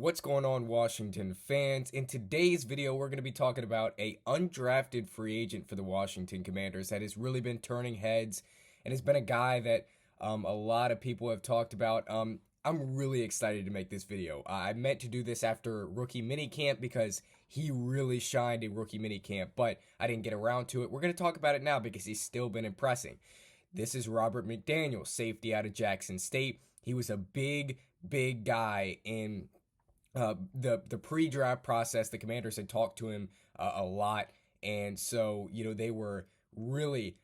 What's going on, Washington fans? In today's video, we're going to be talking about a undrafted free agent for the Washington Commanders that has really been turning heads and has been a guy that a lot of people have talked about. I'm really excited to make this video. I meant to do this after rookie minicamp because he really shined in rookie minicamp, but I didn't get around to it. We're going to talk about it now because he's still been impressing. This is Robert McDaniel, safety out of Jackson State. He was a big guy in the pre-draft process. The Commanders had talked to him a lot, and so they were really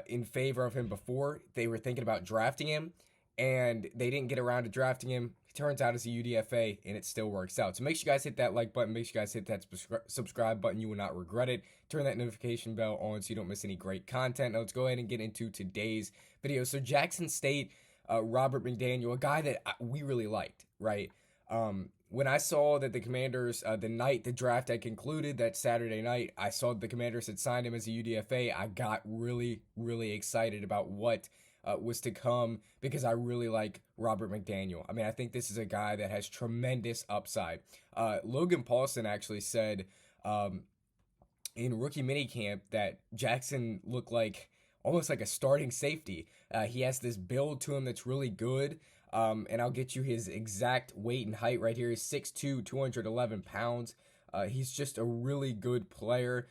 in favor of him before. They were thinking about drafting him, and they didn't get around to drafting him. He turns out as a UDFA, and it still works out. So make sure you guys hit that like button. Make sure you guys hit that subscribe button. You will not regret it. Turn that notification bell on so you don't miss any great content. Now let's go ahead and get into today's video. So Jackson State, Robert McDaniel, a guy that we really liked, right? When I saw that the Commanders, the night the draft had concluded, that Saturday night, I saw the Commanders had signed him as a UDFA. I got really excited about what was to come because I really like Robert McDaniel. I mean, I think this is a guy that has tremendous upside. Logan Paulson actually said in rookie minicamp that Jackson looked like almost like a starting safety. He has this build to him that's really good. And I'll get you his exact weight and height right here. He's 6'2", 211 pounds. He's just a really good player.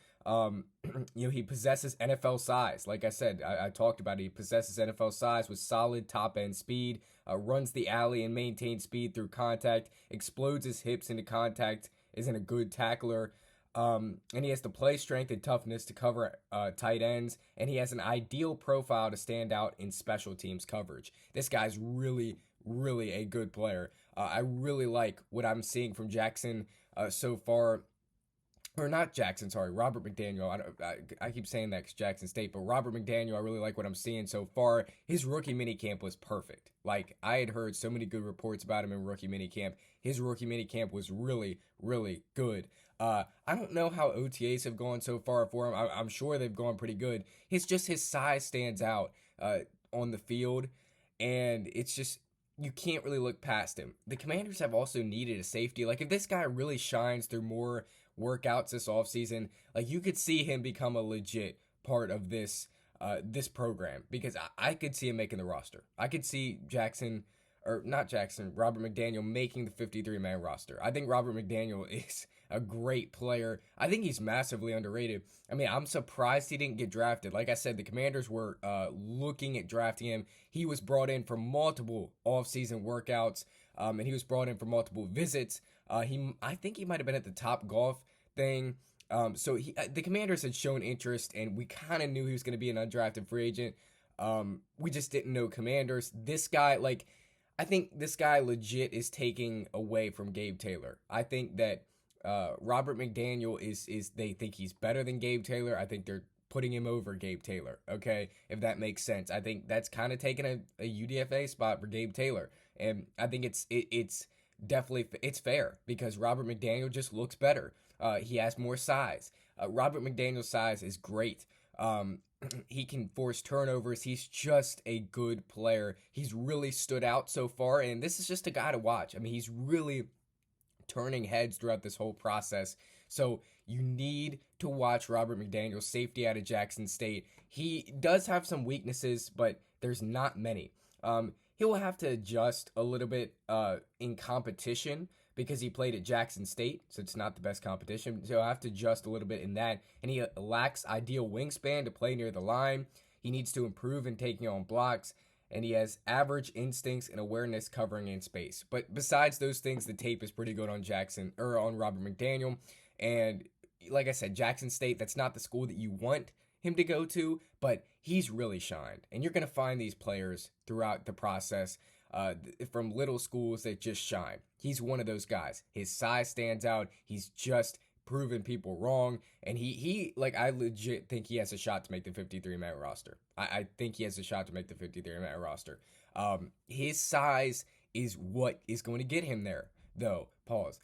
He possesses NFL size. Like I said, I talked about it. He possesses NFL size with solid top-end speed, runs the alley and maintains speed through contact, explodes his hips into contact, isn't a good tackler. And he has the play strength and toughness to cover tight ends, and he has an ideal profile to stand out in special teams coverage. This guy's really a good player. I really like what I'm seeing from Jackson so far. Or not Jackson, sorry, Robert McDaniel. I keep saying that because Jackson State, but Robert McDaniel, I really like what I'm seeing so far. His rookie minicamp was perfect. Like, I had heard so many good reports about him in rookie minicamp. His rookie minicamp was really good. I don't know how OTAs have gone so far for him. I'm sure they've gone pretty good. It's just his size stands out on the field, and it's just, you can't really look past him. The Commanders have also needed a safety. Like, if this guy really shines through more workouts this offseason, like, you could see him become a legit part of this program, because I could see him making the roster. I could see Robert McDaniel making the 53-man roster. I think Robert McDaniel is a great player. I think he's massively underrated. I mean, I'm surprised he didn't get drafted. Like I said, the Commanders were looking at drafting him. He was brought in for multiple offseason workouts, and he was brought in for multiple visits. I think he might have been at the Top Golf thing. So the Commanders had shown interest, and we kind of knew he was going to be an undrafted free agent. We just didn't know Commanders. This guy, like, I think this guy legit is taking away from Gabe Taylor. I think that Robert McDaniel is they think he's better than Gabe Taylor. I think they're putting him over Gabe Taylor, okay, if that makes sense. I think that's kind of taking a UDFA spot for Gabe Taylor, and I think it's definitely it's fair because Robert McDaniel just looks better. He has more size. Robert McDaniel's size is great. He can force turnovers. He's just a good player. He's really stood out so far, and this is just a guy to watch. I mean, he's really turning heads throughout this whole process. So you need to watch Robert McDaniel, safety out of Jackson State. He does have some weaknesses, but there's not many. He'll have to adjust a little bit in competition because he played at Jackson State, so it's not the best competition. So he'll have to adjust a little bit in that. And he lacks ideal wingspan to play near the line. He needs to improve in taking on blocks. And he has average instincts and awareness covering in space. But besides those things, the tape is pretty good on Robert McDaniel. And like I said, Jackson State, that's not the school that you want him to go to, but he's really shined. And you're going to find these players throughout the process from little schools that just shine. He's one of those guys. His size stands out. He's just proven people wrong, and he like, I legit think he has a shot to make the 53-man roster. I think he has a shot to make the 53-man roster. His size is what is going to get him there, though. Pause.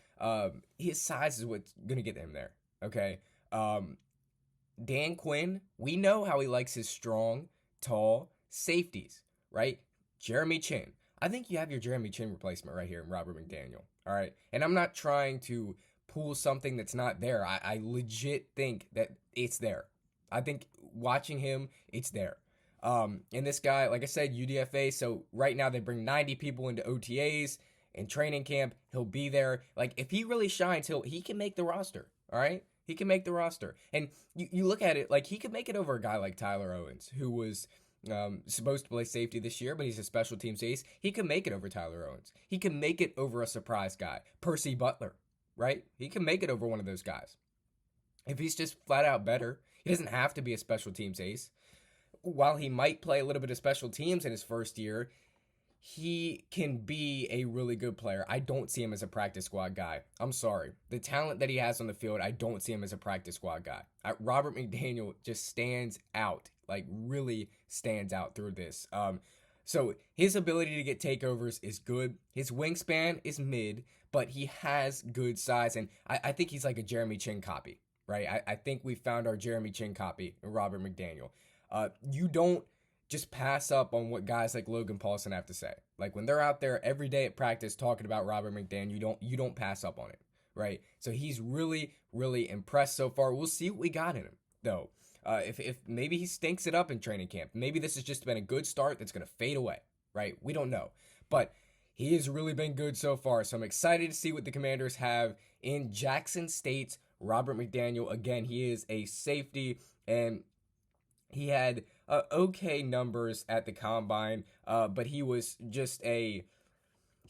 His size is what's going to get him there, okay? Dan Quinn, we know how he likes his strong, tall safeties, right? Jeremy Chinn. I think you have your Jeremy Chinn replacement right here in Robert McDaniel. All right. And I'm not trying to pull something that's not there. I legit think that it's there. I think watching him, it's there. And this guy, like I said, UDFA. So right now they bring 90 people into OTAs and training camp. He'll be there. Like if he really shines, he can make the roster. All right, he can make the roster. And you look at it like he could make it over a guy like Tyler Owens, who was supposed to play safety this year, but he's a special teams ace. He can make it over Tyler Owens. He can make it over a surprise guy, Percy Butler. Right? He can make it over one of those guys. If he's just flat out better, he doesn't have to be a special teams ace. While he might play a little bit of special teams in his first year, he can be a really good player. I don't see him as a practice squad guy. I'm sorry. The talent that he has on the field, I don't see him as a practice squad guy. Robert McDaniel just stands out, like really stands out through this. So his ability to get takeovers is good. His wingspan is mid, but he has good size. And I think he's like a Jeremy Chinn copy, right? I think we found our Jeremy Chinn copy in Robert McDaniel. You don't just pass up on what guys like Logan Paulson have to say. Like when they're out there every day at practice talking about Robert McDaniel, you don't pass up on it, right? So he's really, really impressed so far. We'll see what we got in him, though. If maybe he stinks it up in training camp, maybe this has just been a good start that's going to fade away, right? We don't know. But he has really been good so far. So I'm excited to see what the Commanders have in Jackson State's Robert McDaniel. Again, he is a safety, and he had okay numbers at the combine, but he was just he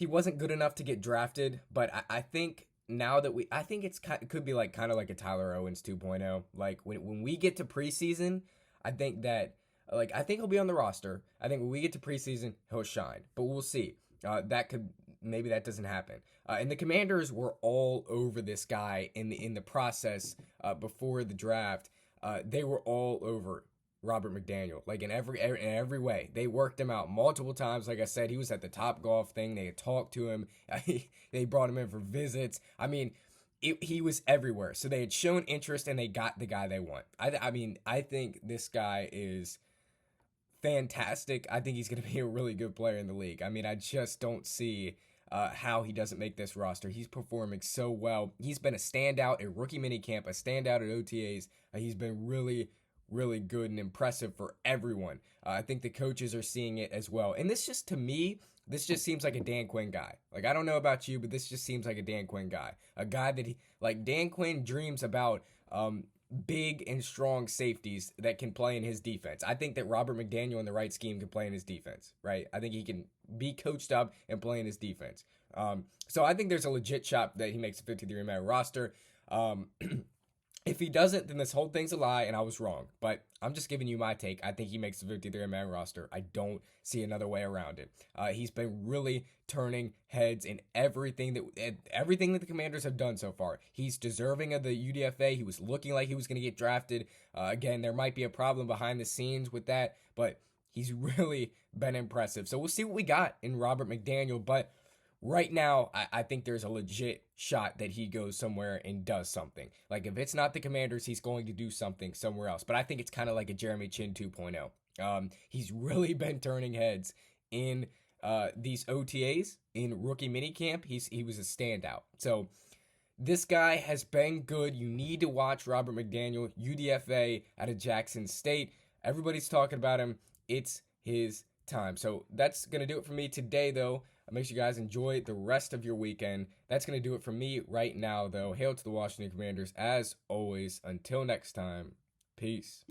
wasn't good enough to get drafted. But I think now that I think it could be like kind of like a Tyler Owens 2.0. Like when we get to preseason, I think that I think he'll be on the roster. I think when we get to preseason, he'll shine. But we'll see. Maybe that doesn't happen. And the Commanders were all over this guy in the process before the draft. They were all over Robert McDaniel, like in every way. They worked him out multiple times. Like I said, he was at the Top Golf thing. They had talked to him. They brought him in for visits. I mean, he was everywhere. So they had shown interest, and they got the guy they want. I mean, I think this guy is fantastic. I think he's going to be a really good player in the league. I mean, I just don't see how he doesn't make this roster. He's performing so well. He's been a standout at rookie minicamp, a standout at OTAs. He's been really, really good and impressive for everyone. I think the coaches are seeing it as well. And this just, to me, this just seems like a Dan Quinn guy. Like, I don't know about you, but this just seems like a Dan Quinn guy. A guy that Dan Quinn dreams about big and strong safeties that can play in his defense. I think that Robert McDaniel in the right scheme can play in his defense, right? I think he can be coached up and play in his defense. So I think there's a legit shot that he makes a 53-man roster. If he doesn't, then this whole thing's a lie, and I was wrong. But I'm just giving you my take. I think he makes the 53-man roster. I don't see another way around it. He's been really turning heads in everything that the Commanders have done so far. He's deserving of the UDFA. He was looking like he was going to get drafted. Again, there might be a problem behind the scenes with that, but he's really been impressive. So we'll see what we got in Robert McDaniel. But right now, I think there's a legit shot that he goes somewhere and does something. Like, if it's not the Commanders, he's going to do something somewhere else. But I think it's kind of like a Jeremy Chinn 2.0. He's really been turning heads in these OTAs, in rookie minicamp. He was a standout. So this guy has been good. You need to watch Robert McDaniel, UDFA out of Jackson State. Everybody's talking about him. It's his time. So that's going to do it for me today, though. Make sure you guys enjoy the rest of your weekend. That's going to do it for me right now, though. Hail to the Washington Commanders, as always. Until next time, peace.